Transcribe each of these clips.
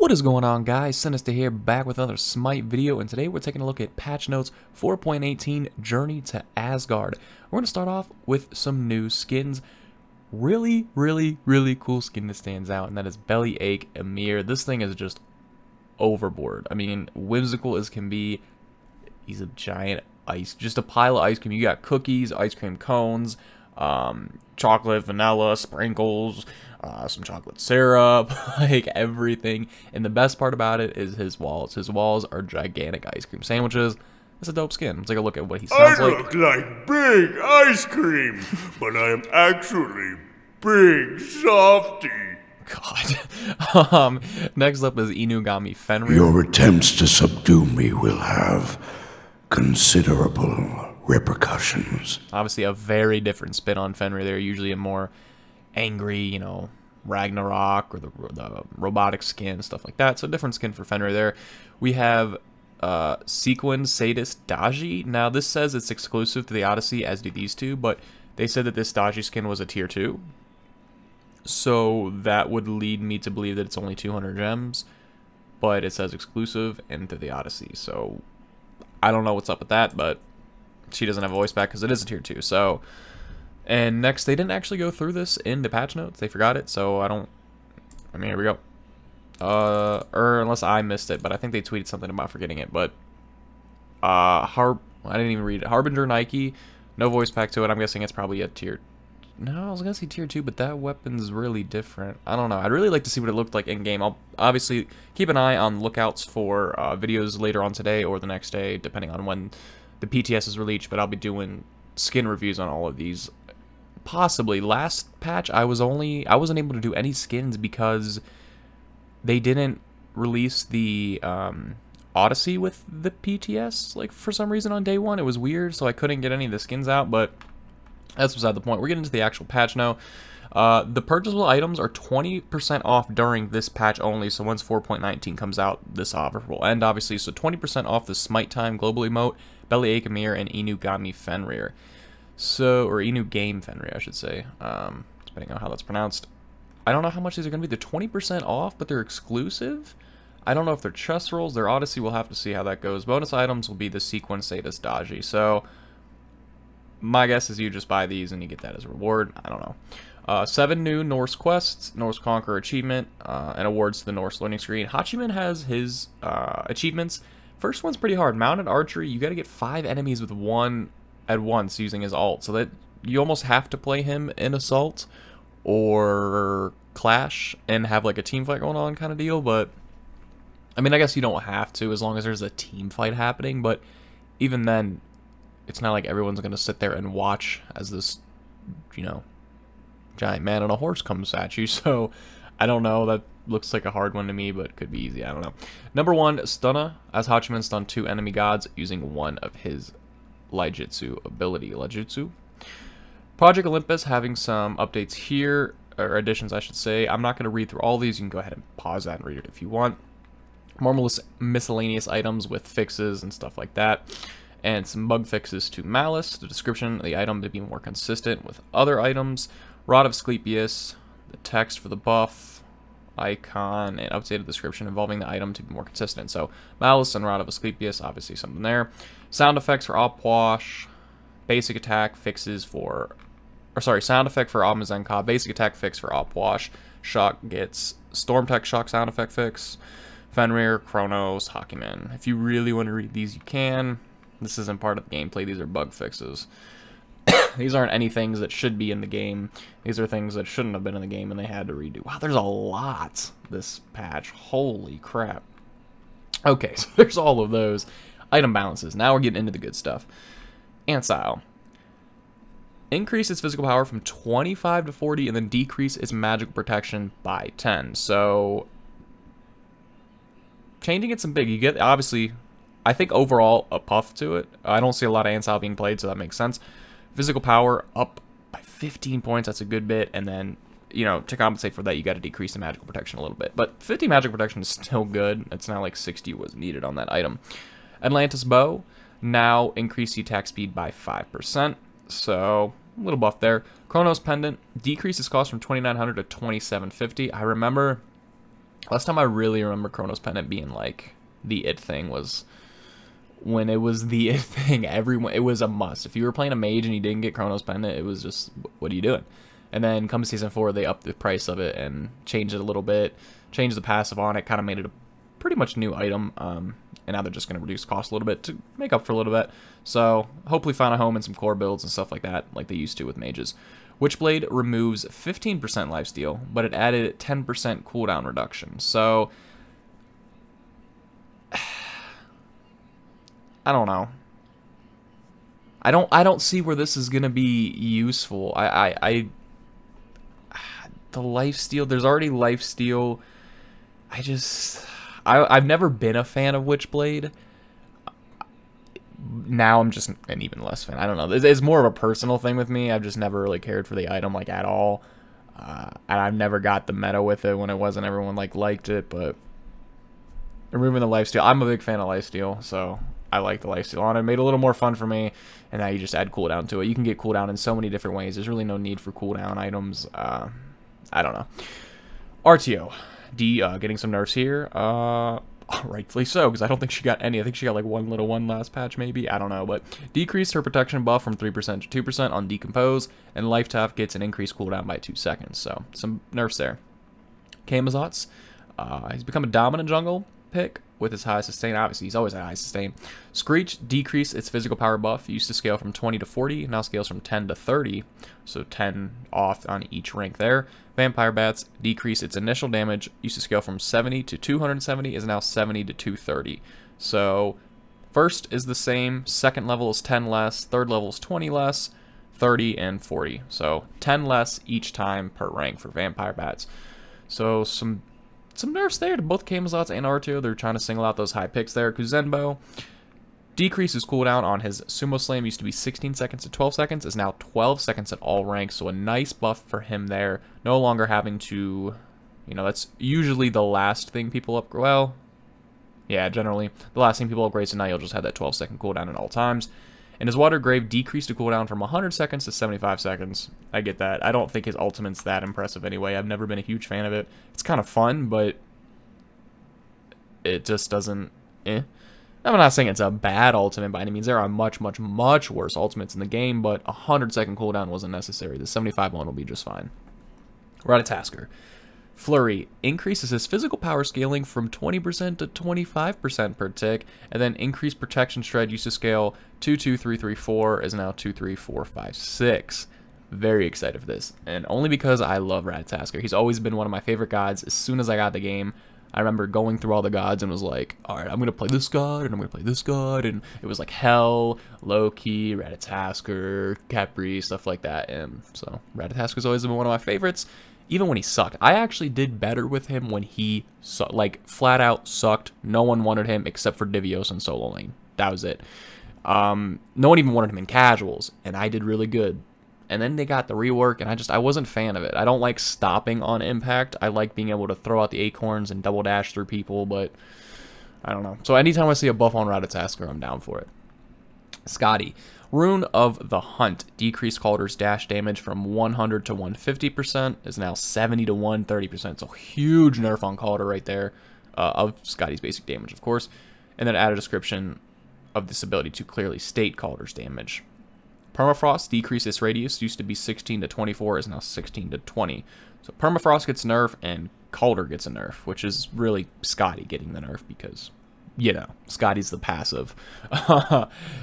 What is going on, guys? Sinister here, back with another SMITE video, and today we're taking a look at patch notes 4.18 Journey to Asgard. We're going to start off with some new skins. Really cool skin that stands out, and that is Bellyache Ymir. This thing is just overboard. I mean, whimsical as can be. He's a giant just a pile of ice cream. You got cookies, ice cream cones, chocolate, vanilla, sprinkles, some chocolate syrup, like everything. And the best part about it is his walls. His walls are gigantic ice cream sandwiches. It's a dope skin. Let's take a look at what he sounds like. I look like big ice cream, but I am actually big softy. God. Next up is Inugami Fenrir. Your attempts to subdue me will have considerable repercussions. Obviously a very different spin on Fenrir. They're usually a more angry, you know, Ragnarok or the robotic skin, stuff like that. So different skin for Fenrir there. We have Sequin Sadist Daji. Now this says it's exclusive to the Odyssey, as do these two, but they said that this Daji skin was a tier 2. So that would lead me to believe that it's only 200 gems, but it says exclusive and to the Odyssey. So I don't know what's up with that, but she doesn't have a voice back because it is a tier 2. So, and next, they didn't actually go through this in the patch notes. They forgot it, so I mean, here we go. Or unless I missed it, but I think they tweeted something about forgetting it. But I didn't even read it. Harbinger Nike, no voice pack to it. I'm guessing it's probably a tier. No, I was gonna say tier 2, but that weapon's really different. I don't know. I'd really like to see what it looked like in game. I'll obviously keep an eye on lookouts for videos later on today or the next day, depending on when the PTS is released. But I'll be doing skin reviews on all of these. Possibly last patch, I wasn't able to do any skins because they didn't release the Odyssey with the PTS, like, for some reason on day 1. It was weird, so I couldn't get any of the skins out, but that's beside the point. We're getting into the actual patch now. The purchasable items are 20% off during this patch only, so once 4.19 comes out, this offer will end, obviously. So 20% off the SMITE Time Global Emote, Bellyache Ymir, and Inugami Fenrir. So, or Inugame Fenrir, I should say, depending on how that's pronounced. I don't know how much these are going to be. They're 20% off, but they're exclusive. I don't know if they're chest rolls. They're Odyssey. We'll have to see how that goes. Bonus items will be the Sequin Sadist Daji. So my guess is you just buy these and you get that as a reward. I don't know. 7 new Norse quests, Norse Conqueror achievement, and awards to the Norse learning screen. Hachiman has his achievements. First one's pretty hard. Mounted archery, you got to get 5 enemies with 1 at once using his ult. So that you almost have to play him in assault or clash and have like a team fight going on kind of deal. But I mean, I guess you don't have to as long as there's a team fight happening. But even then, it's not like everyone's going to sit there and watch as this, you know, giant man on a horse comes at you. So I don't know. That looks like a hard one to me, but it could be easy. I don't know. Number 1, Stunna, as Hachiman stun 2 enemy gods using 1 of his Laijutsu ability. Laijutsu. Project Olympus having some updates here, or additions I should say. I'm not going to read through all these. You can go ahead and pause that and read it if you want. More miscellaneous items with fixes and stuff like that. And some bug fixes to Malice. The description of the item to be more consistent with other items. Rod of Asclepius. The text for the buff icon and updated description involving the item to be more consistent. So Malice and Rod of Asclepius, obviously something there. Sound effects for Opwash. Basic attack fixes for, or sorry, sound effect for Amazenka. Basic attack fix for Opwash. Shock gets Storm Tech shock sound effect fix. Fenrir, Kronos, Hachiman. If you really want to read these, you can. This isn't part of the gameplay. These are bug fixes. These aren't any things that should be in the game. These are things that shouldn't have been in the game and they had to redo. Wow, there's a lot this patch. Holy crap. Okay, so there's all of those. Item balances. Now we're getting into the good stuff. Antstyle. Increase its physical power from 25 to 40 and then decrease its magical protection by 10. So changing it some big. You get, obviously, I think overall a puff to it. I don't see a lot of Antstyle being played, so that makes sense. Physical power up by 15 points. That's a good bit. And then, you know, to compensate for that, you got to decrease the magical protection a little bit. But 50 magical protection is still good. It's not like 60 was needed on that item. Atlantis Bow. Now increase the attack speed by 5%. So a little buff there. Kronos Pendant. Decreases cost from 2,900 to 2,750. I remember Last time I really remember Chronos Pendant being like the it thing was when it was the it thing. Everyone, it was a must. If you were playing a mage and you didn't get Chronos Pendant, it was just, what are you doing? And then come season 4, they upped the price of it and changed it a little bit, changed the passive on it, kind of made it a pretty much new item. And now they're just going to reduce cost a little bit to make up for a little bit. So hopefully find a home in some core builds and stuff like that, like they used to with mages. Witchblade removes 15% lifesteal, but it added 10% cooldown reduction. So I don't know. I don't see where this is gonna be useful. The lifesteal, there's already lifesteal. I've never been a fan of Witchblade. Now I'm just an even less fan. I don't know. It's more of a personal thing with me. I've just never really cared for the item like at all. And I've never got the meta with it when it wasn't everyone like liked it. But removing the lifesteal, I'm a big fan of lifesteal, so I like the lifesteal on it. It made it a little more fun for me. And now you just add cooldown to it. You can get cooldown in so many different ways. There's really no need for cooldown items. I don't know. RTO. D getting some nerfs here. Rightfully so, because I don't think she got any. I think she got like one little one last patch, maybe. I don't know, but decreased her protection buff from 3% to 2% on Decompose, and Life Tap gets an increased cooldown by 2 seconds. So some nerfs there. Kamazotz, he's become a dominant jungle pick with his high sustain. Obviously, he's always had high sustain. Screech decreased its physical power buff. It used to scale from 20 to 40, now scales from 10 to 30, so 10 off on each rank there. Vampire Bats decreased its initial damage. Used to scale from 70 to 270, is now 70 to 230. So first is the same, second level is 10 less, third level is 20 less, 30 and 40. So 10 less each time per rank for Vampire Bats. So some nerfs there to both Kamazotz and R2. They're trying to single out those high picks there. Kuzenbo decreases cooldown on his Sumo Slam. Used to be 16 seconds to 12 seconds. Is now 12 seconds at all ranks. So a nice buff for him there. No longer having to, you know, that's usually the last thing people upgrade. Well, yeah, generally the last thing people upgrade. So now you'll just have that 12-second cooldown at all times. And his Water Grave decreased the cooldown from 100 seconds to 75 seconds. I get that. I don't think his ultimate's that impressive anyway. I've never been a huge fan of it. It's kind of fun, but it just doesn't... I'm not saying it's a bad ultimate by any means. There are much, much, much worse ultimates in the game, but a 100-second cooldown wasn't necessary. The 75 one will be just fine. Ratatasker. Flurry increases his physical power scaling from 20% to 25% per tick, and then increased protection shred used to scale 2, 2, 3, 3, 4 is now 2, 3, 4, 5, 6. Very excited for this, and only because I love Ratatasker. He's always been one of my favorite gods. As soon as I got the game, I remember going through all the gods and was like, alright, I'm going to play this god, and I'm going to play this god, and it was like Hell, Loki, Ratatasker, Capri, stuff like that, and so Ratatasker's always been one of my favorites, even when he sucked. I actually did better with him when he, like, flat out sucked. No one wanted him except for Divios and Solo Lane. That was it. No one even wanted him in casuals, and I did really good. And then they got the rework, and I wasn't a fan of it. I don't like stopping on impact. I like being able to throw out the acorns and double dash through people, but I don't know. So anytime I see a buff on Ratatasker, I'm down for it. Scotty. Rune of the Hunt. Decreased Calder's dash damage from 100 to 150%. Is now 70 to 130%. So huge nerf on Calder right there. Of Scotty's basic damage, of course. And then add a description of this ability to clearly state Calder's damage. Permafrost decreased its radius. Used to be 16 to 24, is now 16 to 20. So Permafrost gets a nerf, and Calder gets a nerf, which is really Scotty getting the nerf because, you know, Scotty's the passive.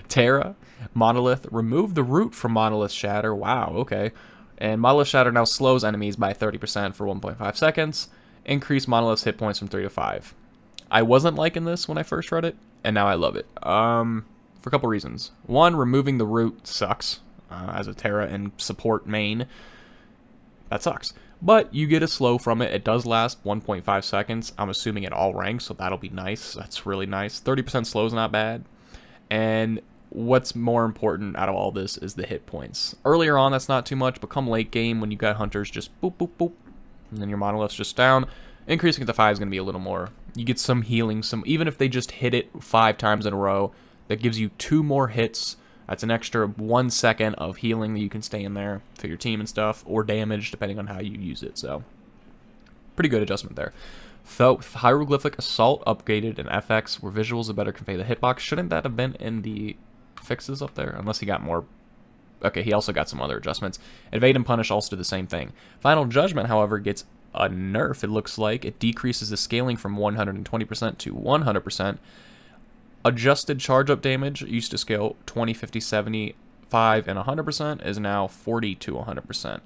Terra, Monolith, remove the root from Monolith Shatter. Wow, okay. And Monolith Shatter now slows enemies by 30% for 1.5 seconds. Increase Monolith's hit points from 3 to 5. I wasn't liking this when I first read it, and now I love it. For a couple reasons. One, removing the root sucks as a Terra and support main. That sucks. But you get a slow from it. It does last 1.5 seconds. I'm assuming at all ranks, so that'll be nice. That's really nice. 30% slow is not bad. And what's more important out of all this is the hit points. Earlier on, that's not too much, but come late game, when you got hunters, just boop, boop, boop, and then your monolith's just down. Increasing it to 5 is going to be a little more. You get some healing, even if they just hit it 5 times in a row, that gives you 2 more hits. That's an extra 1 second of healing that you can stay in there for your team and stuff, or damage, depending on how you use it. So, pretty good adjustment there. Hieroglyphic Assault upgraded in FX, where visuals would better convey the hitbox. Shouldn't that have been in the fixes up there? Unless he got more. Okay, he also got some other adjustments. Evade and Punish also do the same thing. Final Judgment, however, gets a nerf, it looks like. It decreases the scaling from 120% to 100%. Adjusted charge-up damage used to scale 20, 50, 75, and 100% is now 40 to 100%.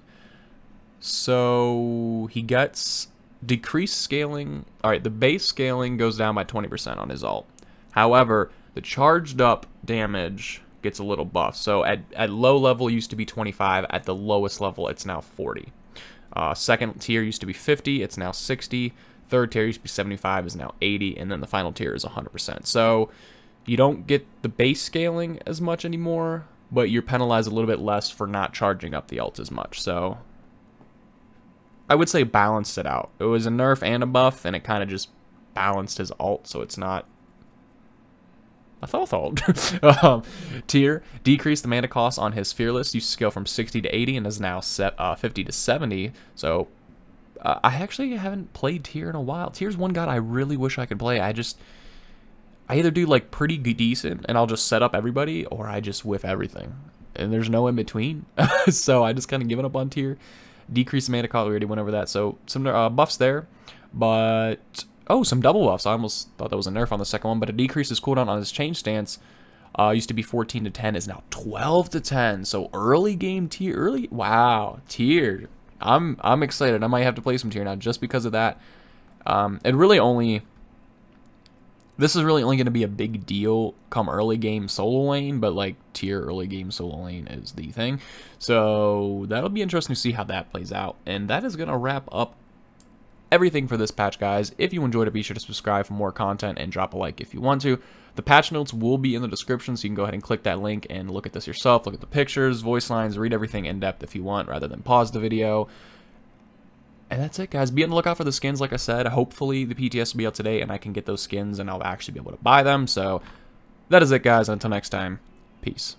So he gets decreased scaling. Alright, the base scaling goes down by 20% on his ult. However, the charged up damage gets a little buff. So at low level it used to be 25. At the lowest level it's now 40. Second tier used to be 50. It's now 60. Third tier used to be 75. Is now 80. And then the final tier is 100%. So you don't get the base scaling as much anymore, but you're penalized a little bit less for not charging up the ult as much. So I would say balanced it out. It was a nerf and a buff, and it kind of just balanced his ult, so it's not a thought. Tier, decreased the mana cost on his Fearless. Used to scale from 60 to 80 and is now set 50 to 70. So I actually haven't played Tier in a while. Tier's one god I really wish I could play. I either do like pretty decent and I'll just set up everybody, or I just whiff everything. And there's no in between. So I just kind of given up on Tier. Decreased mana cost, we already went over that. So some buffs there. But oh, some double buffs. I almost thought that was a nerf on the second one, but it decreases cooldown on his change stance. Used to be 14 to 10, is now 12 to 10. So early game Tier, wow, Tier. I'm excited. I might have to play some Tier now just because of that. This is really only going to be a big deal come early game solo lane, but like Tier early game solo lane is the thing. So that'll be interesting to see how that plays out. And that is going to wrap up everything for this patch, guys. If you enjoyed it, be sure to subscribe for more content and drop a like if you want to. The patch notes will be in the description, so you can go ahead and click that link and look at this yourself. Look at the pictures, voice lines, read everything in depth if you want, rather than pause the video. And that's it, guys. Be on the lookout for the skins, like I said. Hopefully the PTS will be out today and I can get those skins and I'll actually be able to buy them. So that is it, guys. Until next time, peace.